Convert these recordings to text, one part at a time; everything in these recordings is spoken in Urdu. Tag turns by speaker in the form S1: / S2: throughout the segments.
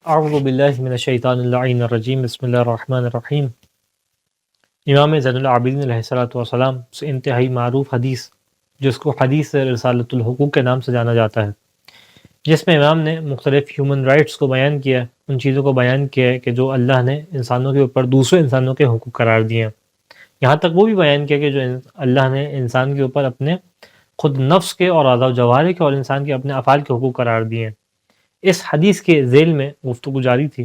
S1: اعوذ باللہ من الشیطان اللعین الرجیم بسم اللہ الرحمن الرحیم۔ امام زین العابدین علیہ الصلوۃ والسلام سے انتہائی معروف حدیث جس کو حدیث رسالۃ الحقوق کے نام سے جانا جاتا ہے، جس میں امام نے مختلف ہیومن رائٹس کو بیان کیا، ان چیزوں کو بیان کیا ہے کہ جو اللہ نے انسانوں کے اوپر دوسرے انسانوں کے حقوق قرار دیے ہیں، یہاں تک وہ بھی بیان کیا کہ جو اللہ نے انسان کے اوپر اپنے خود نفس کے اور اعضاء و جوارح کے اور انسان کے اپنے افعال کے حقوق قرار دیے ہیں۔ اس حدیث کے ذیل میں گفتگو جاری تھی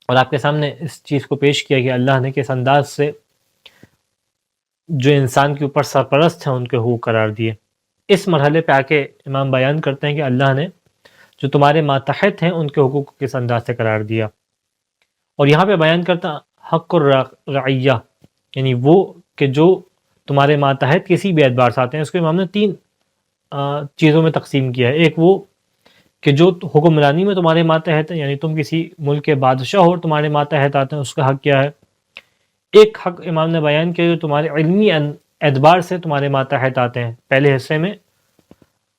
S1: اور آپ کے سامنے اس چیز کو پیش کیا کہ اللہ نے کس انداز سے جو انسان کے اوپر سرپرست ہیں ان کے حقوق قرار دیے۔ اس مرحلے پہ آ کے امام بیان کرتے ہیں کہ اللہ نے جو تمہارے ماتحت ہیں ان کے حقوق کو کس انداز سے قرار دیا، اور یہاں پہ بیان کرتا حق الرعیہ، یعنی وہ کہ جو تمہارے ماتحت کسی بھی اعتبار سے آتے ہیں۔ اس کو امام نے تین چیزوں میں تقسیم کیا ہے۔ ایک وہ کہ جو حکمرانی میں تمہارے ماتحت ہیں، یعنی تم کسی ملک کے بادشاہ ہو اور تمہارے ماتحت آتے ہیں، اس کا حق کیا ہے۔ ایک حق امام نے بیان کیا جو تمہارے علمی اعتبار سے تمہارے ماتحت آتے ہیں۔ پہلے حصے میں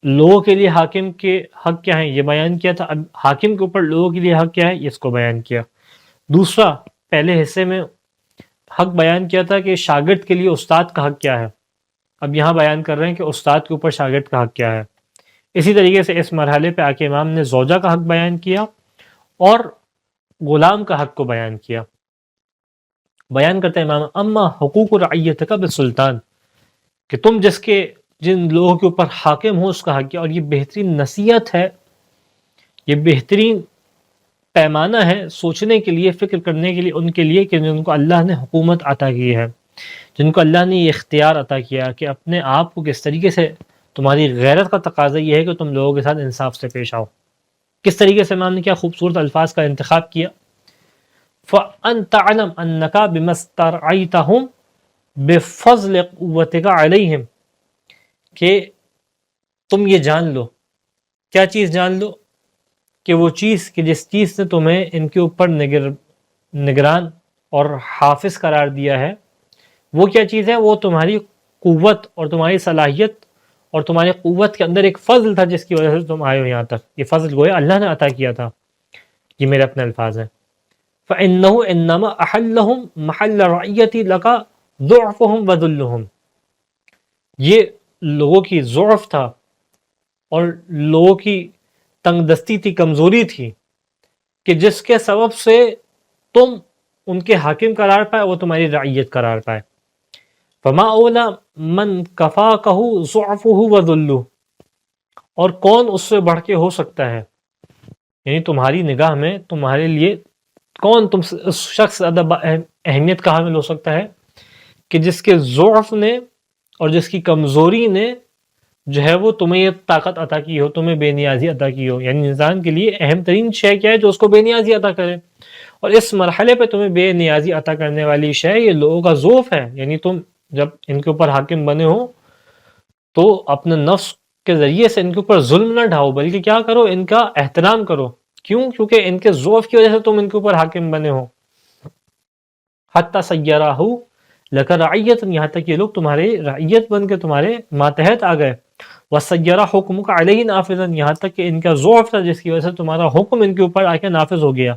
S1: لوگوں کے لیے حاکم کے حق کیا ہیں یہ بیان کیا تھا، اب حاکم کے اوپر لوگوں کے لیے حق کیا ہے اس کو بیان کیا۔ دوسرا، پہلے حصے میں حق بیان کیا تھا کہ شاگرد کے لیے استاد کا حق کیا ہے، اب یہاں بیان کر رہے ہیں کہ استاد کے اوپر شاگرد کا حق کیا ہے۔ اسی طریقے سے اس مرحلے پہ آ کے امام نے زوجہ کا حق بیان کیا اور غلام کا حق کو بیان کیا۔ بیان کرتے ہیں امام اما حقوق رعیت کا بالسلطان، کہ تم جن لوگوں کے اوپر حاکم ہو اس کا حق کیا۔ اور یہ بہترین نصیحت ہے، یہ بہترین پیمانہ ہے سوچنے کے لیے، فکر کرنے کے لیے ان کے لیے کہ جن کو اللہ نے حکومت عطا کی ہے، جن کو اللہ نے یہ اختیار عطا کیا کہ اپنے آپ کو کس طریقے سے، تمہاری غیرت کا تقاضا یہ ہے کہ تم لوگوں کے ساتھ انصاف سے پیش آؤ۔ کس طریقے سے امام نے کیا خوبصورت الفاظ کا انتخاب کیا، فَأَن تَعْلَمْ أَنَّكَ بِمَا اسْتَرْعَيْتَهُمْ بِفَضْلِ قُوَّتِكَ عَلَيْهِمْ، کہ تم یہ جان لو، کیا چیز جان لو، کہ وہ چیز کہ جس چیز نے تمہیں ان کے اوپر نگران اور حافظ قرار دیا ہے، وہ کیا چیز ہے، وہ تمہاری قوت اور تمہاری صلاحیت اور تمہاری قوت کے اندر ایک فضل تھا جس کی وجہ سے تم آئے ہو یہاں تک۔ یہ فضل گویا اللہ نے عطا کیا تھا۔ یہ میرے اپنے الفاظ ہیں۔ فَإِنَّهُ إِنَّمَا أَحَلَّهُمْ مَحَلَّ رَعِيَّتِ لَكَ ضُعْفُهُمْ وَذُلُّهُمْ، یہ لوگوں کی ضعف تھا اور لوگوں کی تنگ دستی تھی، کمزوری تھی، کہ جس کے سبب سے تم ان کے حاکم قرار پائے، وہ تمہاری رعیت قرار پائے۔ فَمَا أَوْلَى مَنْ كَفَاكَهُ ضُعْفُهُ وَذُلُّهُ، اور کون اس سے بڑھ کے ہو سکتا ہے، یعنی تمہاری نگاہ میں تمہارے لیے کون تم سے اس شخص زیادہ اہمیت کا حامل ہو سکتا ہے کہ جس کے ضعف نے اور جس کی کمزوری نے جو ہے وہ تمہیں یہ طاقت عطا کی ہو، تمہیں بے نیازی عطا کی ہو۔ یعنی انسان کے لیے اہم ترین شے کیا ہے، جو اس کو بے نیازی عطا کرے، اور اس مرحلے پہ تمہیں بے نیازی عطا کرنے والی شے یہ لوگوں کا ضعف ہے۔ یعنی تم جب ان کے اوپر حاکم بنے ہو تو اپنے نفس کے ذریعے سے ان کے اوپر ظلم نہ ڈھاؤ، بلکہ کیا کرو، ان کا احترام کرو۔ کیوں؟ کیونکہ ان کے ضعف کی وجہ سے تم ان کے اوپر حاکم بنے ہو۔ حتی سیراہ لک رعیت، یہاں تک یہ لوگ تمہارے رعیت بن کے تمہارے ماتحت آ گئے۔ وسیر حکمک علیہ نافذا، یہاں تک کہ ان کا ضعف تھا جس کی وجہ سے تمہارا حکم ان کے اوپر آ کے نافذ ہو گیا۔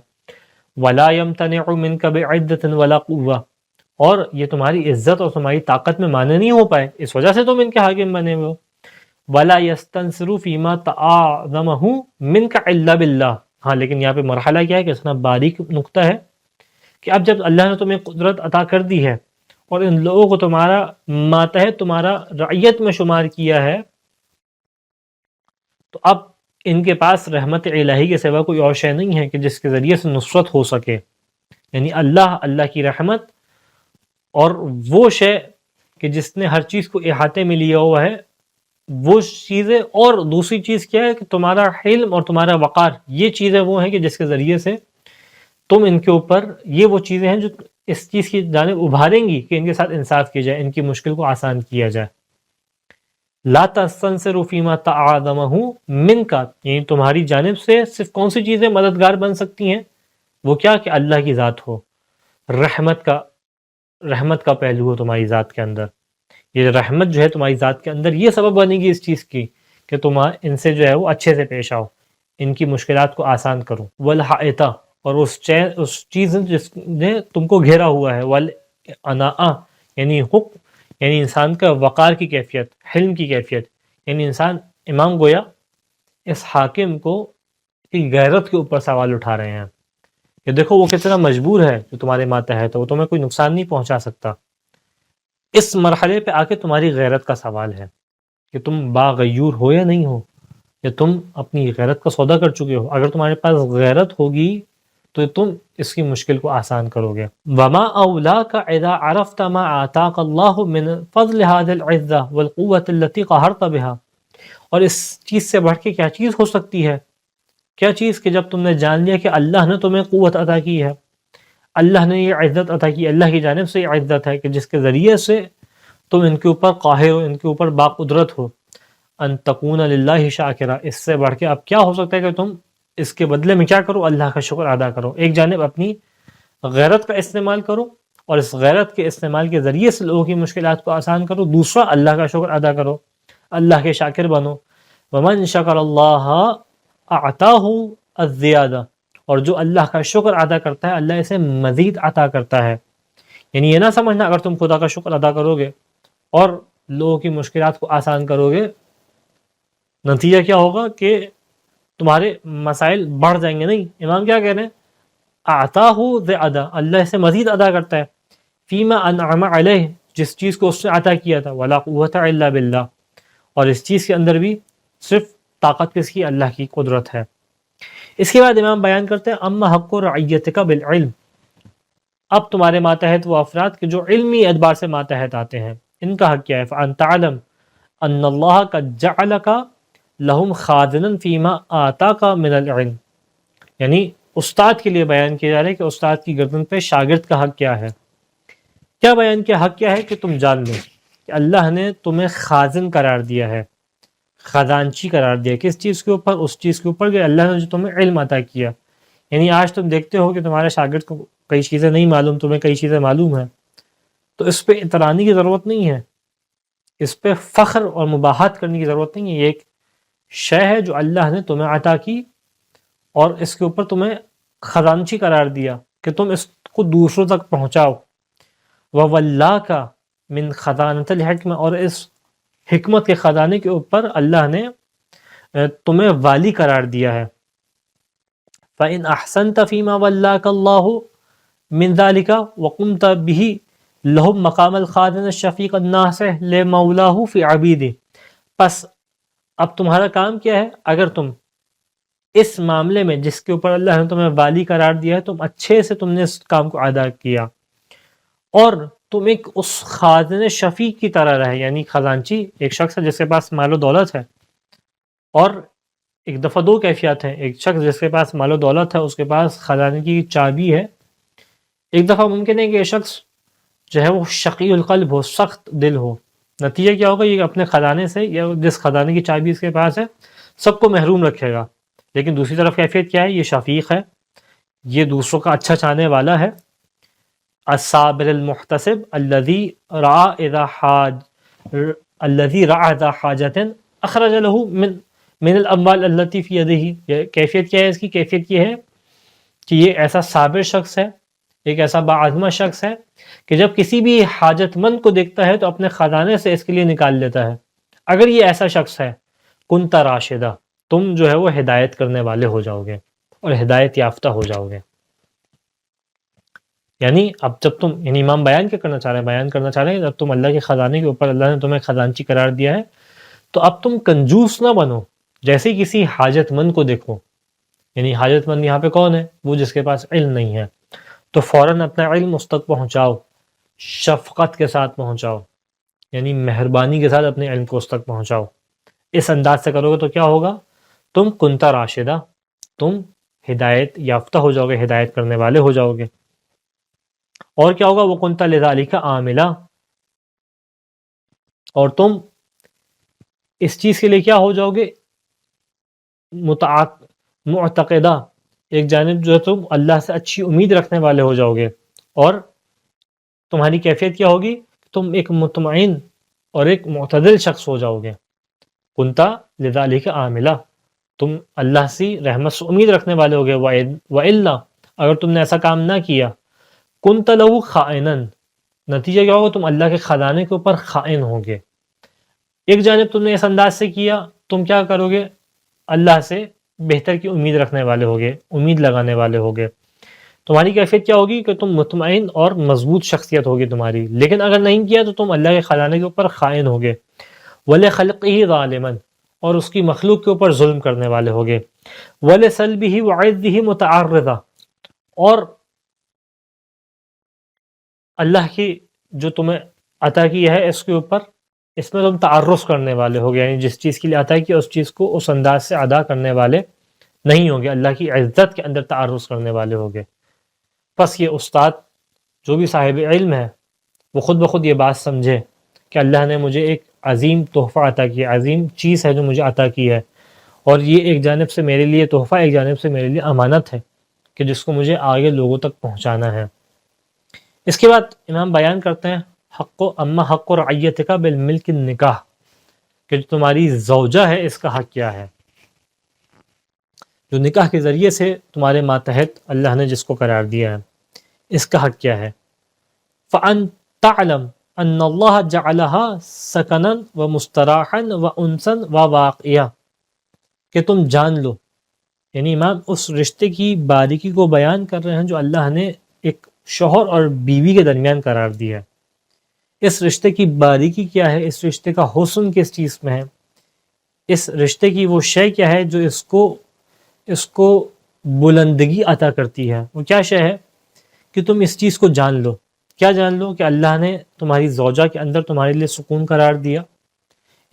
S1: ولا یمتنع منک بعدۃ ولا قوہ، اور یہ تمہاری عزت اور تمہاری طاقت میں مانے نہیں ہو پائے، اس وجہ سے تم ان کے حاکم بنے ہوئے ہو۔ ولا یستنصر فیما تعاظمہ منک الا باللہ، ہاں لیکن یہاں پہ مرحلہ کیا ہے کہ اتنا باریک نقطہ ہے کہ اب جب اللہ نے تمہیں قدرت عطا کر دی ہے اور ان لوگوں کو تمہارا ماتحت، تمہارا رعیت میں شمار کیا ہے، تو اب ان کے پاس رحمت الہی کے سوا کوئی اور شے نہیں ہے کہ جس کے ذریعے سے نصرت ہو سکے، یعنی اللہ کی رحمت، اور وہ شے کہ جس نے ہر چیز کو احاطے میں لیا ہوا ہے وہ چیزیں، اور دوسری چیز کیا ہے کہ تمہارا حلم اور تمہارا وقار، یہ چیزیں وہ ہیں کہ جس کے ذریعے سے تم ان کے اوپر، یہ وہ چیزیں ہیں جو اس چیز کی جانب ابھاریں گی کہ ان کے ساتھ انصاف کیا جائے، ان کی مشکل کو آسان کیا جائے۔ لا تستنصر فیما تعاظمہ منک، یعنی تمہاری جانب سے صرف کون سی چیزیں مددگار بن سکتی ہیں، وہ کیا کہ اللہ کی ذات ہو، رحمت کا پہلو ہو تمہاری ذات کے اندر، یہ رحمت جو ہے تمہاری ذات کے اندر یہ سبب بنے گی اس چیز کی کہ تم ان سے جو ہے وہ اچھے سے پیش آؤ، ان کی مشکلات کو آسان کروں، والحائطہ اور اس چیز جس نے تم کو گھیرا ہوا ہے، والاناء یعنی حکم، یعنی انسان کا وقار کی کیفیت، حلم کی کیفیت، یعنی انسان امام گویا اس حاکم کو کی غیرت کے اوپر سوال اٹھا رہے ہیں کہ دیکھو وہ کتنا مجبور ہے جو تمہارے ماتحت ہے، وہ تمہیں کوئی نقصان نہیں پہنچا سکتا. اس مرحلے پہ آ کے تمہاری غیرت کا سوال ہے کہ تم باغیور ہو یا نہیں ہو، یا تم اپنی غیرت کا سودا کر چکے ہو. اگر تمہارے پاس غیرت ہوگی تو تم اس کی مشکل کو آسان کرو گے. وما اولاک اذا عرفت ما آتاک اللہ من فضل هذه العزة والقوة التي قهرت بها، اور اس چیز سے بڑھ کے کیا چیز ہو سکتی ہے، کیا چیز کہ جب تم نے جان لیا کہ اللہ نے تمہیں قوت عطا کی ہے، اللہ نے یہ عزت عطا کی، اللہ کی جانب سے یہ عزت ہے کہ جس کے ذریعے سے تم ان کے اوپر قاہر ہو، ان کے اوپر باقدرت ہو. ان تکون للہ شاکرا، اس سے بڑھ کے اب کیا ہو سکتا ہے کہ تم اس کے بدلے میں کیا کرو، اللہ کا شکر ادا کرو. ایک جانب اپنی غیرت کا استعمال کرو اور اس غیرت کے استعمال کے ذریعے سے لوگوں کی مشکلات کو آسان کرو، دوسرا اللہ کا شکر ادا کرو، اللہ کے شاکر بنو. ومن شکر اللہ اعطاہ الزیادہ، اور جو اللہ کا شکر ادا کرتا ہے اللہ اسے مزید عطا کرتا ہے. یعنی یہ نہ سمجھنا اگر تم خدا کا شکر ادا کرو گے اور لوگوں کی مشکلات کو آسان کرو گے، نتیجہ کیا ہوگا کہ تمہارے مسائل بڑھ جائیں گے. نہیں، امام کیا کہہ رہے ہیں، اعطاہ زیادہ، اللہ اسے مزید ادا کرتا ہے، فیما انعم علیہ، جس چیز کو اس نے عطا کیا تھا، ولا قوت الا باللہ، اور اس چیز کے اندر بھی صرف طاقت کس کی، اللہ کی قدرت ہے. اس کے بعد امام بیان کرتے ہیں اما حق رعیتک بالعلم، اب تمہارے ماتحت وہ افراد کہ جو علمی اعتبار سے ماتحت آتے ہیں، ان کا حق کیا ہے. فان تعلم ان اللہ قد جعلک لہم خازنا فیما آتاک من العلم، یعنی استاد کے لیے بیان کیا جا رہا ہے کہ استاد کی گردن پہ شاگرد کا حق کیا ہے. کیا بیان کیا، حق کیا ہے کہ تم جان لو کہ اللہ نے تمہیں خازن قرار دیا ہے، خزانچی قرار دیا. کس چیز کے اوپر، اس چیز کے اوپر کہ اللہ نے جو تمہیں علم عطا کیا. یعنی آج تم دیکھتے ہو کہ تمہارے شاگرد کو کئی چیزیں نہیں معلوم، تمہیں کئی چیزیں معلوم ہیں، تو اس پہ اترانی کی ضرورت نہیں ہے، اس پہ فخر اور مباحت کرنے کی ضرورت نہیں ہے. یہ ایک شے ہے جو اللہ نے تمہیں عطا کی اور اس کے اوپر تمہیں خزانچی قرار دیا کہ تم اس کو دوسروں تک پہنچاؤ. وَوَلَّاكَ مِنْ خَزَانَةِ الْحِكْمَةِ، اور اس حکمت کے خزانے کے اوپر اللہ نے تمہیں والی قرار دیا ہے. فَإِنْ أَحْسَنْتَ فِي مَا وَلَّاكَ اللَّهُ مِنْ ذَلِكَ وَقُمْتَ بِهِ لَهُمْ مَقَامَ الْخَازِنِ الشَّفِيقِ النَّاصِحِ لِمَوْلَاهُ فِي عَبِيدِهِ، پس اب تمہارا کام کیا ہے، اگر تم اس معاملے میں جس کے اوپر اللہ نے تمہیں والی قرار دیا ہے، تم اچھے سے تم نے اس کام کو ادا کیا اور تم ایک اس خازن شفیق کی طرح رہے. یعنی خزانچی ایک شخص ہے جس کے پاس مال و دولت ہے، اور ایک دفعہ دو کیفیات ہیں. ایک شخص جس کے پاس مال و دولت ہے، اس کے پاس خزانے کی چابی ہے. ایک دفعہ ممکن ہے کہ یہ شخص جو ہے وہ شقی القلب ہو، سخت دل ہو. نتیجہ کیا ہوگا، یہ اپنے خزانے سے یا جس خزانے کی چابی اس کے پاس ہے سب کو محروم رکھے گا. لیکن دوسری طرف کیفیت کیا ہے، یہ شفیق ہے، یہ دوسروں کا اچھا چاہنے والا ہے. الصابر المحتسب الذي رعى ذا حاجة اخرج له من الاموال التي في يده. کیفیت کیا ہے اس کی، کیفیت یہ ہے کہ یہ ایسا صابر شخص ہے، ایک ایسا باعزمہ شخص ہے کہ جب کسی بھی حاجت مند کو دیکھتا ہے تو اپنے خزانے سے اس کے لیے نکال لیتا ہے. اگر یہ ایسا شخص ہے، کنت راشدہ، تم جو ہے وہ ہدایت کرنے والے ہو جاؤ گے اور ہدایت یافتہ ہو جاؤ گے. یعنی اب جب تم، یعنی امام بیان کیا کرنا چاہ رہے ہیں، بیان کرنا چاہ رہے ہیں جب تم اللہ کے خزانے کے اوپر اللہ نے تمہیں خزانچی قرار دیا ہے تو اب تم کنجوس نہ بنو. جیسے کسی حاجت مند کو دیکھو، یعنی حاجت مند یہاں پہ کون ہے، وہ جس کے پاس علم نہیں ہے، تو فوراً اپنا علم اس تک پہنچاؤ، شفقت کے ساتھ پہنچاؤ، یعنی مہربانی کے ساتھ اپنے علم کو اس تک پہنچاؤ. اس انداز سے کرو گے تو کیا ہوگا، تم کنتا راشدہ، تم ہدایت یافتہ ہو جاؤ گے، ہدایت کرنے والے ہو جاؤ گے. اور کیا ہوگا، وہ کنتا لذالک عاملہ، اور تم اس چیز کے لیے کیا ہو جاؤ گے، معتقدہ، ایک جانب جو ہے تم اللہ سے اچھی امید رکھنے والے ہو جاؤ گے. اور تمہاری کیفیت کیا ہوگی، تم ایک مطمئن اور ایک معتدل شخص ہو جاؤ گے. کنتا لذالک عاملہ، تم اللہ سے رحمت سے امید رکھنے والے ہوگے. وَإِلَّا اگر تم نے ایسا کام نہ کیا كُنْتَ لَهُ خَائِنًا نتیجہ کیا ہوگا؟ تم اللہ کے خزانے کے اوپر خائن ہوگے. ایک جانب تم نے اس انداز سے کیا، تم کیا کرو گے؟ اللہ سے بہتر کی امید رکھنے والے ہوگے، امید لگانے والے ہوگے. تمہاری کیفیت کیا ہوگی کہ تم مطمئن اور مضبوط شخصیت ہوگی تمہاری. لیکن اگر نہیں کیا تو تم اللہ کے خزانے کے اوپر خائن ہوگے. وَلِخَلْقِهِ ظَالِمًا اور اس کی مخلوق کے اوپر ظلم کرنے والے ہوگے. وَلِسَلْبِهِ وَعِزِّهِ مُتَعَرِّضًا اور اللہ کی جو تمہیں عطا کی ہے اس کے اوپر اس میں تم تعرض کرنے والے ہوگے، یعنی جس چیز کے لیے عطا کی اس چیز کو اس انداز سے ادا کرنے والے نہیں ہوگے، اللہ کی عزت کے اندر تعرض کرنے والے ہوگے. پس یہ استاد جو بھی صاحب علم ہے وہ خود بخود یہ بات سمجھے کہ اللہ نے مجھے ایک عظیم تحفہ عطا کیا، عظیم چیز ہے جو مجھے عطا کی ہے، اور یہ ایک جانب سے میرے لیے تحفہ، ایک جانب سے میرے لیے امانت ہے کہ جس کو مجھے آگے لوگوں تک پہنچانا ہے. اس کے بعد امام بیان کرتے ہیں حق رعیتک بالملک النکاح کہ جو تمہاری زوجہ ہے اس کا حق کیا ہے، جو نکاح کے ذریعے سے تمہارے ماتحت اللہ نے جس کو قرار دیا ہے اس کا حق کیا ہے. فَأَن تَعْلَمْ أَنَّ اللَّهَ جَعَلَهَا سَكَنًا وَمُسْتَرَاحًا وَأُنْسًا وَوَاقِيًا کہ تم جان لو، یعنی امام اس رشتے کی باریکی کو بیان کر رہے ہیں جو اللہ نے ایک شوہر اور بیوی کے درمیان قرار دیا ہے. اس رشتے کی باریکی کیا ہے، اس رشتے کا حسن کس چیز میں ہے، اس رشتے کی وہ شے کیا ہے جو اس کو بلندگی عطا کرتی ہے. وہ کیا شے ہے کہ تم اس چیز کو جان لو. کیا جان لو؟ کہ اللہ نے تمہاری زوجہ کے اندر تمہارے لیے سکون قرار دیا،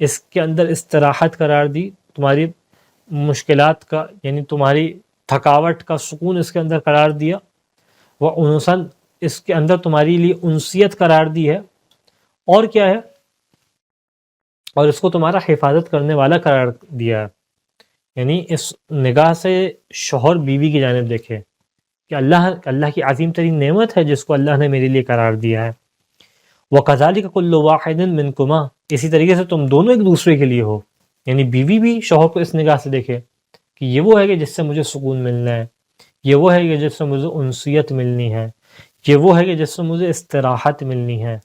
S1: اس کے اندر استراحت قرار دی، تمہاری مشکلات کا یعنی تمہاری تھکاوٹ کا سکون اس کے اندر قرار دیا. وہ انسن اس کے اندر تمہاری لیے انسیت قرار دی ہے، اور کیا ہے، اور اس کو تمہارا حفاظت کرنے والا قرار دیا ہے. یعنی اس نگاہ سے شوہر بیوی کی جانب دیکھے کہ اللہ کی عظیم ترین نعمت ہے جس کو اللہ نے میرے لیے قرار دیا ہے. وَكَذَلِكَ كُلُّ وَاحِدٍ مِّنْكُمَا اسی طریقے سے تم دونوں ایک دوسرے کے لیے ہو، یعنی بیوی بھی شوہر کو اس نگاہ سے دیکھے کہ یہ وہ ہے کہ جس سے مجھے سکون ملنا ہے، یہ وہ ہے کہ جس سے مجھے انسیت ملنی ہے، یہ وہ ہے کہ جس سے مجھے استراحت ملنی ہے.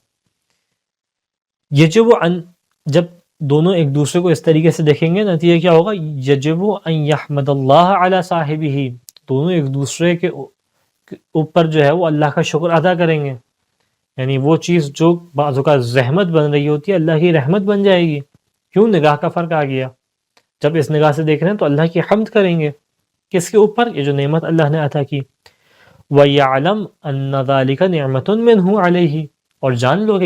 S1: جب دونوں ایک دوسرے کو اس طریقے سے دیکھیں گے نتیجہ کیا ہوگا؟ یجب ان یحمد اللہ علی صاحبہ دونوں ایک دوسرے کے اوپر جو ہے وہ اللہ کا شکر ادا کریں گے. یعنی وہ چیز جو بعض اوقات زحمت بن رہی ہوتی ہے اللہ کی رحمت بن جائے گی. کیوں؟ نگاہ کا فرق آ گیا. جب اس نگاہ سے دیکھ رہے ہیں تو اللہ کی حمد کریں گے. کس کے اوپر؟ یہ جو نعمت اللہ نے عطا کی. وَيَعْلَمْ أَنَّ ذَلِكَ نِعْمَةٌ مِّنْهُ عَلَيْهِ اور جان لو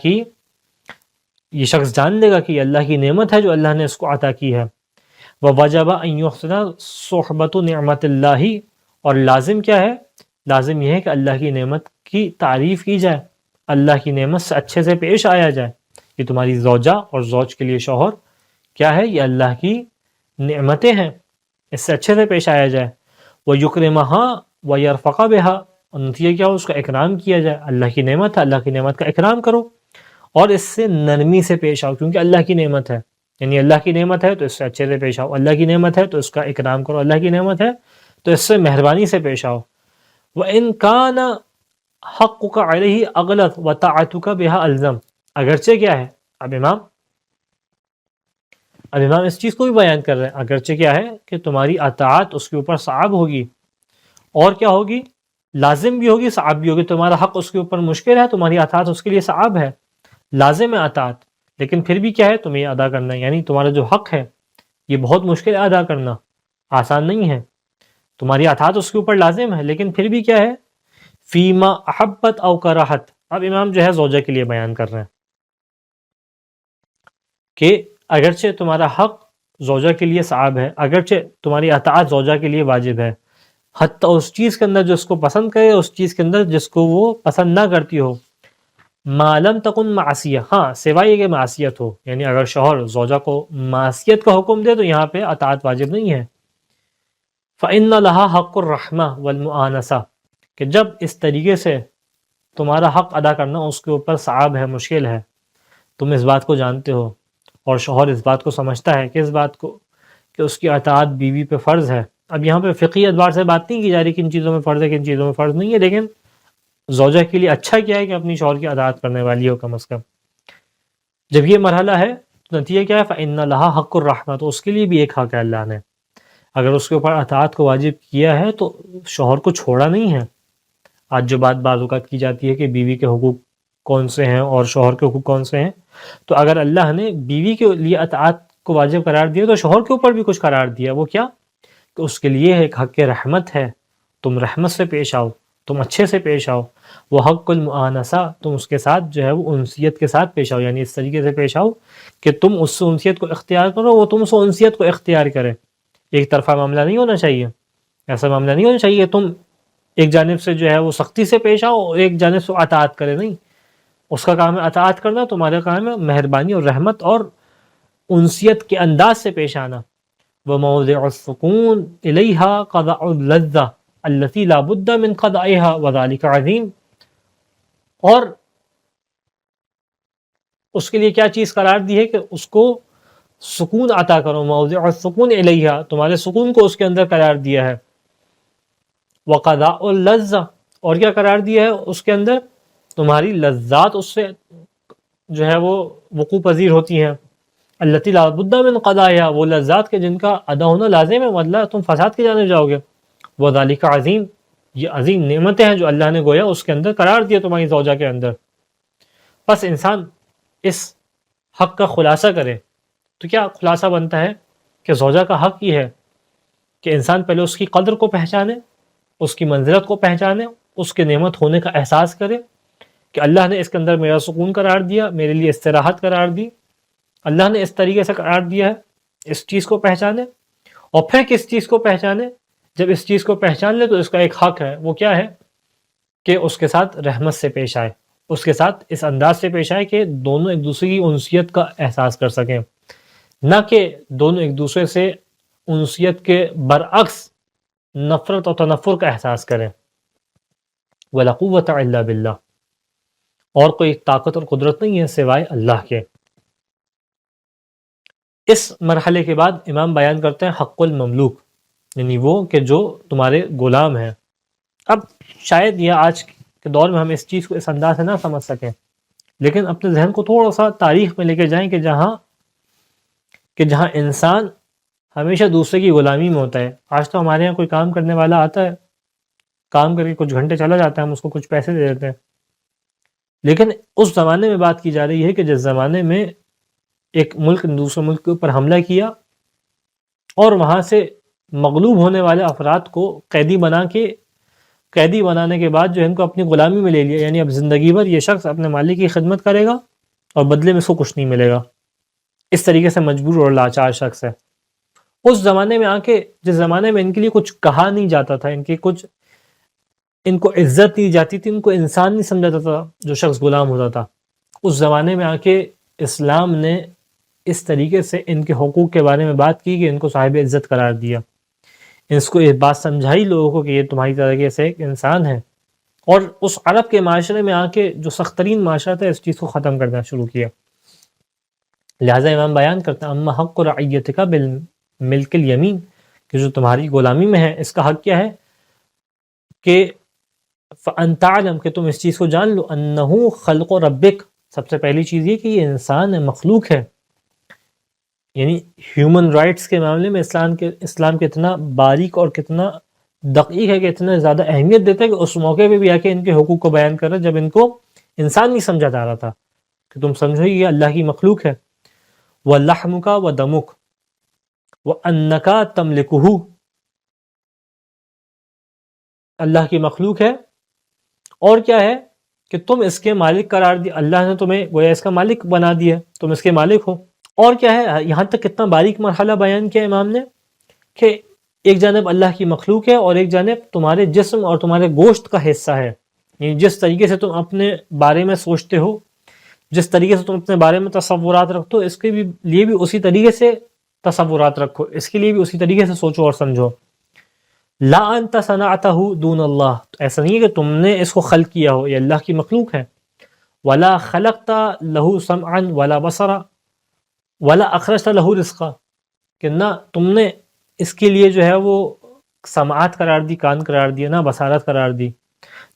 S1: کہ یہ شخص جان لے گا کہ یہ اللہ کی نعمت ہے جو اللہ نے اس کو عطا کی ہے. وَوَجَبَ أَن يُحْسِنَ صُحْبَةُ نِعْمَةِ اللَّهِ اور لازم کیا ہے؟ لازم یہ ہے کہ اللہ کی نعمت کی تعریف کی جائے، اللہ کی نعمت سے اچھے سے پیش آیا جائے. یہ تمہاری زوجہ اور زوج کے لیے شوہر کیا ہے؟ یہ اللہ کی نعمتیں ہیں، اس سے اچھے سے پیش آیا جائے. وَيُكْرِمَهَا وَيَرْفَقَ بِهَا اور نتیجہ کیا ہو؟ اس کا اکرام کیا جائے. اللہ کی نعمت ہے، اللہ کی نعمت کا اکرام کرو اور اس سے نرمی سے پیش آؤ، کیونکہ اللہ کی نعمت ہے. یعنی اللہ کی نعمت ہے تو اس سے اچھے سے پیش آؤ، اللہ کی نعمت ہے تو اس کا اکرام کرو، اللہ کی نعمت ہے تو اس سے مہربانی سے پیش آؤ. وَإِن كَانَ حَقُّكَ عَلَيْهِ أَغْلَظَ وَطَاعَتُكَ بِهَا أَلْزَمَ اگرچہ کیا ہے؟ اب امام اس چیز کو بھی بیان کر رہے ہیں. اگرچہ کیا ہے کہ تمہاری اطاعت اس کے اوپر صعب ہوگی، اور کیا ہوگی؟ لازم بھی ہوگی، صعب بھی ہوگی. تمہارا حق اس کے اوپر مشکل ہے، تمہاری اطاعت اس کے لیے صعب ہے. لازم ہے اطاعت، لیکن پھر بھی کیا ہے؟ تمہیں ادا کرنا ہے. یعنی تمہارا جو حق ہے یہ بہت مشکل ہے ادا کرنا، آسان نہیں ہے. تمہاری اطاعت اس کے اوپر لازم ہے، لیکن پھر بھی کیا ہے؟ فیما احبت او کراہت. اب امام جو ہے زوجہ کے لیے بیان کر رہے ہیں کہ اگرچہ تمہارا حق زوجہ کے لیے صعب ہے، اگرچہ تمہاری اطاعت زوجہ کے لیے واجب ہے، حتی اس چیز کے اندر جو اس کو پسند کرے، اس چیز کے اندر جس کو وہ پسند نہ کرتی ہو. ما لم تکن معصیہ ہاں سوائے کہ معصیت ہو. یعنی اگر شوہر زوجہ کو معصیت کا حکم دے تو یہاں پہ اطاعت واجب نہیں ہے. فَإِنَّ لَهَا حَقُّ الرَّحْمَةِ وَالْمُؤَانَسَةِ کہ جب اس طریقے سے تمہارا حق ادا کرنا اس کے اوپر صعب ہے، مشکل ہے، تم اس بات کو جانتے ہو اور شوہر اس بات کو سمجھتا ہے کہ اس بات کو کہ کہ اس کی اطاعت بیوی پہ فرض ہے. اب یہاں پہ فقہی اعتبار سے بات نہیں کی جا رہی کن چیزوں میں فرض ہے کن چیزوں میں فرض نہیں ہے، لیکن زوجہ کے لیے اچھا کیا ہے کہ اپنی شوہر کی اطاعت کرنے والی ہو کم از کم. جب یہ مرحلہ ہے تو نتیجہ کیا ہے؟ فَإِنَّ لَهَا حَقُّ الرَّحْمَةِ، تو اس کے لیے بھی ایک حق ہے اللہ نے. اگر اس کے اوپر اطاعت کو واجب کیا ہے تو شوہر کو چھوڑا نہیں ہے. آج جو بات بعض اوقات کی جاتی ہے کہ بیوی کے حقوق کون سے ہیں اور شوہر کے حقوق کون سے ہیں، تو اگر اللہ نے بیوی کے لیے اطاعت کو واجب قرار دیا تو شوہر کے اوپر بھی کچھ قرار دیا. وہ کیا؟ کہ اس کے لیے ایک حق رحمت ہے، تم رحمت سے پیش آؤ، تم اچھے سے پیش آؤ. وہ حق المؤانسہ، تم اس کے ساتھ جو ہے وہ انسیت کے ساتھ پیش آؤ، یعنی اس طریقے سے پیش آؤ کہ تم اس سے انسیت کو اختیار کرو، وہ تم سے انسیت کو اختیار کرے. ایک طرفہ معاملہ نہیں ہونا چاہیے. ایسا معاملہ نہیں ہونا چاہیے کہ تم ایک جانب سے جو ہے وہ سختی سے پیش آؤ اور ایک جانب سے اطاعت کرے. نہیں، اس کا کام ہے اطاعت کرنا، تمہارا کام ہے مہربانی اور رحمت اور انسیت کے انداز سے پیش آنا. وَمَوْضِعُ السُّكُونِ إِلَيْهَا قَضَعُ اللَّذَّةِ الَّتِي لَا بُدَّ مِنْ قَضَعِهَا وَذَلِكَ عَظِيمٌ. اور اس کے لیے کیا چیز قرار دی ہے کہ اس کو سکون عطا کرو. موضع السکون الیہا، تمہارے سکون کو اس کے اندر قرار دیا ہے. وقضاء اللذہ، اور کیا قرار دیا ہے اس کے اندر؟ تمہاری لذات اس سے جو ہے وہ وقوع پذیر ہوتی ہیں. التی لا بد من قضائها، وہ لذات کے جن کا ادا ہونا لازم ہے، ورنہ تم فساد کی جانب جاؤ گے. وذالک عظیم، یہ عظیم نعمتیں ہیں جو اللہ نے گویا اس کے اندر قرار دیا تمہاری زوجہ کے اندر. بس انسان اس حق کا خلاصہ کرے تو کیا خلاصہ بنتا ہے کہ زوجہ کا حق یہ ہے کہ انسان پہلے اس کی قدر کو پہچانے، اس کی منزلت کو پہچانے، اس کے نعمت ہونے کا احساس کرے کہ اللہ نے اس کے اندر میرا سکون قرار دیا، میرے لیے استراحت قرار دی، اللہ نے اس طریقے سے قرار دیا ہے. اس چیز کو پہچانے. اور پھر کس چیز کو پہچانے؟ جب اس چیز کو پہچان لے تو اس کا ایک حق ہے. وہ کیا ہے؟ کہ اس کے ساتھ رحمت سے پیش آئے، اس کے ساتھ اس انداز سے پیش آئے کہ دونوں ایک دوسرے کی انسیت کا احساس کر سکیں، نہ کہ دونوں ایک دوسرے سے انسیت کے برعکس نفرت اور تنفر کا احساس کریں. وَلَا قُوَّةَ إِلَّا بِاللَّهِ، اور کوئی طاقت اور قدرت نہیں ہے سوائے اللہ کے. اس مرحلے کے بعد امام بیان کرتے ہیں حق المملوک، یعنی وہ کہ جو تمہارے غلام ہیں. اب شاید یہ آج کے دور میں ہم اس چیز کو اس انداز سے نہ سمجھ سکیں، لیکن اپنے ذہن کو تھوڑا سا تاریخ میں لے کے جائیں کہ جہاں انسان ہمیشہ دوسرے کی غلامی میں ہوتا ہے. آج تو ہمارے یہاں کوئی کام کرنے والا آتا ہے، کام کر کے کچھ گھنٹے چلا جاتا ہے، ہم اس کو کچھ پیسے دے دیتے ہیں. لیکن اس زمانے میں بات کی جا رہی ہے کہ جس زمانے میں ایک ملک نے دوسرے ملک کے اوپر حملہ کیا اور وہاں سے مغلوب ہونے والے افراد کو قیدی بنانے کے بعد جو ان کو اپنی غلامی میں لے لیا، یعنی اب زندگی بھر یہ شخص اپنے مالک کی خدمت کرے گا اور بدلے میں اس کو کچھ نہیں ملے گا. اس طریقے سے مجبور اور لاچار شخص ہے. اس زمانے میں آ کے، جس زمانے میں ان کے لیے کچھ کہا نہیں جاتا تھا، ان کو عزت دی جاتی تھی، ان کو انسان نہیں سمجھا جاتا تھا جو شخص غلام ہوتا تھا، اس زمانے میں آ کے اسلام نے اس طریقے سے ان کے حقوق کے بارے میں بات کی کہ ان کو صاحب عزت قرار دیا. اس کو یہ بات سمجھائی لوگوں کو کہ یہ تمہاری طریقے سے ایک انسان ہے، اور اس عرب کے معاشرے میں آ کے جو سخت ترین معاشرہ تھا اس چیز کو ختم کرنا شروع کیا. لہٰذا امام بیان کرتے ہیں اما حق رعیتک بالملک الیمین، کہ جو تمہاری غلامی میں ہے اس کا حق کیا ہے کہ فَأَن تَعْلَمْ، کہ تم اس چیز کو جان لو، أَنَّهُ خَلْقُ رَبِّكَ، سب سے پہلی چیز یہ کہ یہ انسان ہے، مخلوق ہے. یعنی ہیومن رائٹس کے معاملے میں اسلام کتنا باریک اور کتنا دقیق ہے کہ اتنا زیادہ اہمیت دیتا ہے کہ اس موقع پہ بھی آ کے ان کے حقوق کو بیان کر رہا جب ان کو انسان نہیں سمجھا جا رہا تھا کہ تم سمجھو یہ اللہ کی مخلوق ہے. وَلَحْمُكَ وَدَمُكَ وَأَنَّكَ تَمْلِكُهُ، اللہ کی مخلوق ہے اور کیا ہے کہ تم اس کے مالک قرار دی، اللہ نے تمہیں گویا اس کا مالک بنا دیا، تم اس کے مالک ہو. اور کیا ہے، یہاں تک کتنا باریک مرحلہ بیان کیا امام نے کہ ایک جانب اللہ کی مخلوق ہے اور ایک جانب تمہارے جسم اور تمہارے گوشت کا حصہ ہے. یعنی جس طریقے سے تم اپنے بارے میں سوچتے ہو، جس طریقے سے تم اپنے بارے میں تصورات رکھتے ہو، اس کے لیے بھی اسی طریقے سے تصورات رکھو، اس کے لیے بھی اسی طریقے سے سوچو اور سمجھو. لا انت صنعتہ دون اللہ، ایسا نہیں ہے کہ تم نے اس کو خلق کیا ہو، یہ اللہ کی مخلوق ہے. ولا خلقت له سمعا ولا بصرا ولا اخرجت له رزقا، کہ نہ تم نے اس کے لیے جو ہے وہ سماعت قرار دی، کان قرار دیا، نہ بصارت قرار دی،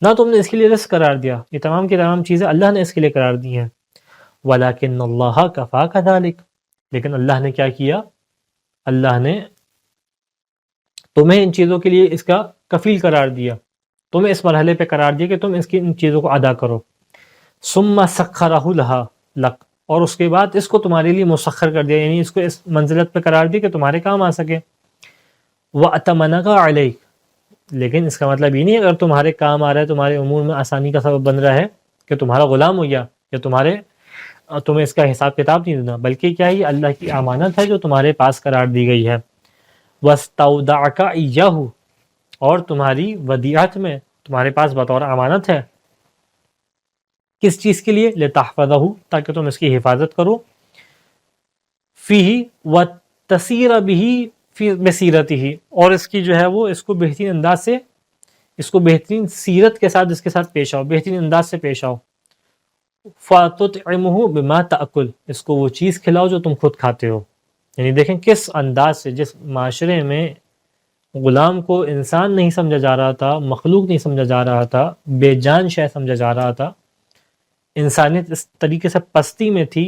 S1: نہ تم نے اس کے لیے رزق قرار دیا. یہ تمام کی تمام چیزیں اللہ نے اس کے لیے قرار دی ہیں. وَلَكِنَّ اللَّهَ كَفَاكَ ذَلِكَ، لیکن اللہ نے کیا کیا؟ اللہ نے تمہیں ان چیزوں کے لیے اس کا کفیل قرار دیا، تمہیں اس مرحلے پہ قرار دیا کہ تم اس کی ان چیزوں کو ادا کرو. ثُمَّ سَخَّرَهُ لَهَا لَكَ، اور اس کے بعد اس کو تمہارے لیے مسخر کر دیا، یعنی اس کو اس منزلت پہ قرار دیا کہ تمہارے کام آ سکے. وَأَتَمَنَكَ عَلَيْكَ، لیکن اس کا مطلب یہ نہیں اگر تمہارے کام آ رہا ہے، تمہارے امور میں آسانی کا سبب بن رہا ہے کہ تمہارا غلام ہو گیا یا تمہیں اس کا حساب کتاب نہیں دینا، بلکہ کیا یہ اللہ کی امانت ہے جو تمہارے پاس قرار دی گئی ہے. وَاسْتَوْدَعَكَ إِيَّاهُ، اور تمہاری ودیعت میں تمہارے پاس بطور امانت ہے. کس چیز کے لیے؟ لِتَحْفَظَهُ، تاکہ تم اس کی حفاظت کرو. فِيهِ وَتَسِيرَ بِهِ فی بصیرتہ، اور اس کی جو ہے وہ اس کو بہترین انداز سے، اس کو بہترین سیرت کے ساتھ اس کے ساتھ پیش آؤ، بہترین انداز سے پیش آؤ. فَتُطْعِمُهُ بِمَا تَأْكُلُ، اس کو وہ چیز کھلاؤ جو تم خود کھاتے ہو. یعنی دیکھیں کس انداز سے، جس معاشرے میں غلام کو انسان نہیں سمجھا جا رہا تھا، مخلوق نہیں سمجھا جا رہا تھا، بے جان شے سمجھا جا رہا تھا، انسانیت اس طریقے سے پستی میں تھی،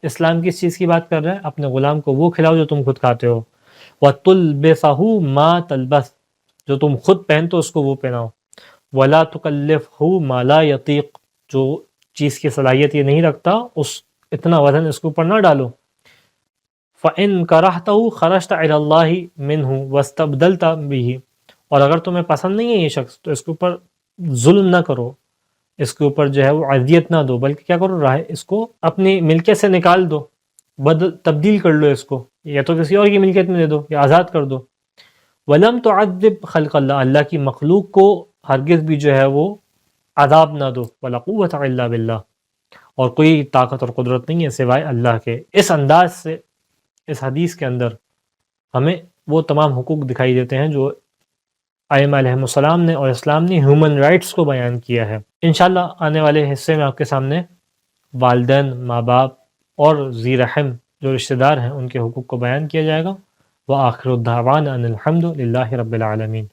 S1: اسلام کس چیز کی بات کر رہا ہے؟ اپنے غلام کو وہ کھلاؤ جو تم خود کھاتے ہو. وَتُلْبِسَهُ مَا تَلْبَسُ، جو تم خود پہنتے اس کو وہ پہناؤ. وَلَا تُكَلِّفْهُ مَا لَا يَطِيقُ، جو چیز کی صلاحیت یہ نہیں رکھتا اس اتنا وزن اس کے اوپر نہ ڈالو. فَإِن كَرَهْتَهُ خَرَجْتَ إِلَى اللَّهِ مِنْهُ وَاسْتَبْدَلْتَ بِهِ، اور اگر تمہیں پسند نہیں ہے یہ شخص تو اس کے اوپر ظلم نہ کرو، اس کے اوپر جو ہے وہ اذیت نہ دو، بلکہ کیا کرو، اس کو اپنی ملکیت سے نکال دو، تبدیل کر لو، اس کو یا تو کسی اور کی ملکیت میں دے دو یا آزاد کر دو. وَلَمْ تُعَذِّبْ خَلْقَ اللَّهِ، اللہ کی مخلوق کو ہرگز بھی جو ہے وہ عذاب نہ دو. وَلَا قُوَّةَ إِلَّا بِاللَّهِ، اور کوئی طاقت اور قدرت نہیں ہے سوائے اللہ کے. اس انداز سے اس حدیث کے اندر ہمیں وہ تمام حقوق دکھائی دیتے ہیں جو ائمہ علیہم السلام نے اور اسلام نے ہیومن رائٹس کو بیان کیا ہے. انشاءاللہ آنے والے حصے میں آپ کے سامنے والدین، ماں باپ اور ذی رحم جو رشتہ دار ہیں ان کے حقوق کو بیان کیا جائے گا. وآخر الدعوانا ان الحمد للہ رب العالمین.